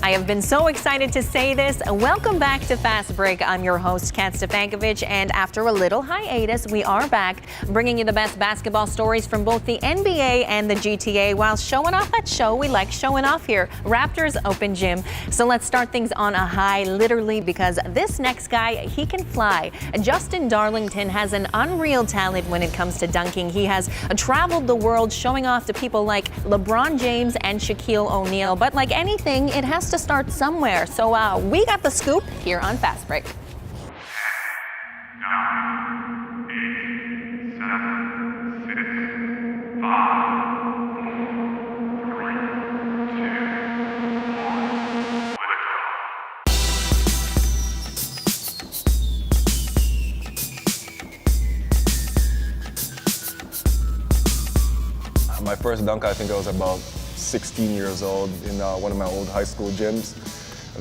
I have been so excited to say this. Welcome back to Fast Break. I'm your host, Kat Stefankovich, and after a little hiatus, we are back bringing you the best basketball stories from both the NBA and the GTA while showing off that show we like showing off here, Raptors Open Gym. So let's start things on a high, literally, because this next guy, he can fly. Justin Darlington has an unreal talent when it comes to dunking. He has traveled the world showing off to people like LeBron James and Shaquille O'Neal. But like anything, it has to start somewhere. So we got the scoop here on Fast Break. 10, 9, 8, 7, 6, 5, 4, 3, 2, 1, My first dunk, I think I was about 16 years old in one of my old high school gyms.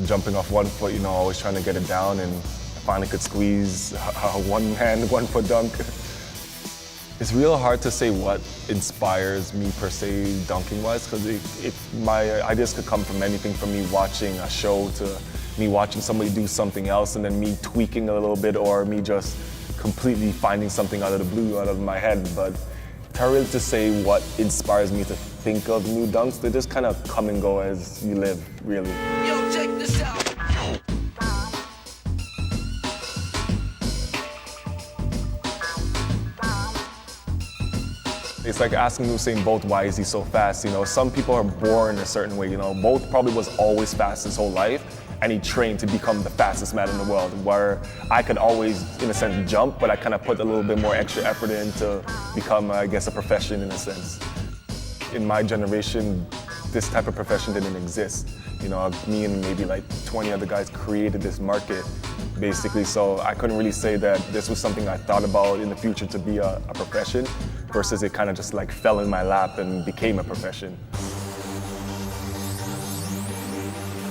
Jumping off 1 foot, always trying to get it down, and I finally could squeeze a one-hand, 1 foot dunk. It's real hard to say what inspires me per se dunking-wise, because my ideas could come from anything from me watching a show to me watching somebody do something else and then me tweaking a little bit, or me just completely finding something out of the blue, out of my head. But it's hard really to say what inspires me to think of new dunks. They just kind of come and go as you live, really. Yo, check this out. It's like asking Usain Bolt why is he so fast. Some people are born a certain way. Bolt probably was always fast his whole life, and he trained to become the fastest man in the world, where I could always, in a sense, jump, but I kind of put a little bit more extra effort in to become, I guess, a profession in a sense. In my generation, this type of profession didn't exist. Me and maybe like 20 other guys created this market, basically, so I couldn't really say that this was something I thought about in the future to be a profession, versus it kind of just like fell in my lap and became a profession.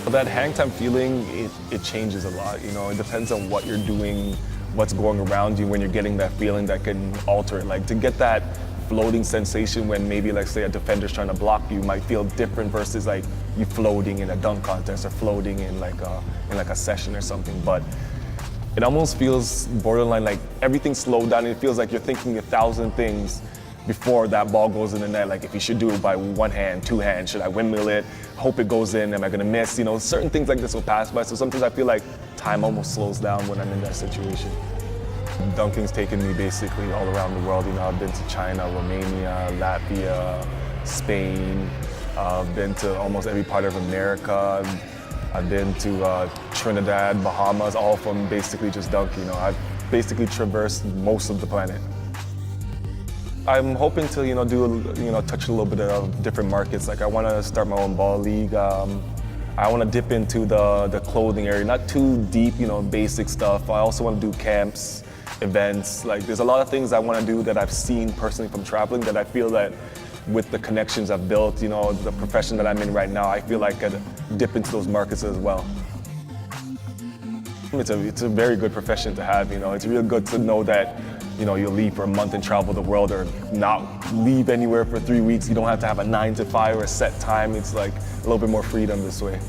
That hang time feeling, it changes a lot. It depends on what you're doing, what's going around you when you're getting that feeling that can alter it. Like to get that floating sensation when maybe, like, say, a defender's trying to block you might feel different versus like you floating in a dunk contest or floating in like a session or something. But it almost feels borderline like everything's slowed down, and it feels like you're thinking 1,000 things before that ball goes in the net. Like if you should do it by one hand, two hands, should I windmill it, hope it goes in, am I gonna miss? Certain things like this will pass by, so sometimes I feel like time almost slows down when I'm in that situation. Dunking's taken me basically all around the world. I've been to China, Romania, Latvia, Spain. I've been to almost every part of America. I've been to Trinidad, Bahamas, all from basically just dunking. I've basically traversed most of the planet. I'm hoping to, touch a little bit of different markets. Like I want to start my own ball league. I want to dip into the clothing area, not too deep, basic stuff. I also want to do camps, events. Like there's a lot of things I want to do that I've seen personally from traveling that I feel that with the connections I've built, the profession that I'm in right now, I feel like I could dip into those markets as well. It's a very good profession to have. It's real good to know that you'll leave for a month and travel the world, or not leave anywhere for 3 weeks. You don't have to have a 9 to 5 or a set time. It's like a little bit more freedom this way.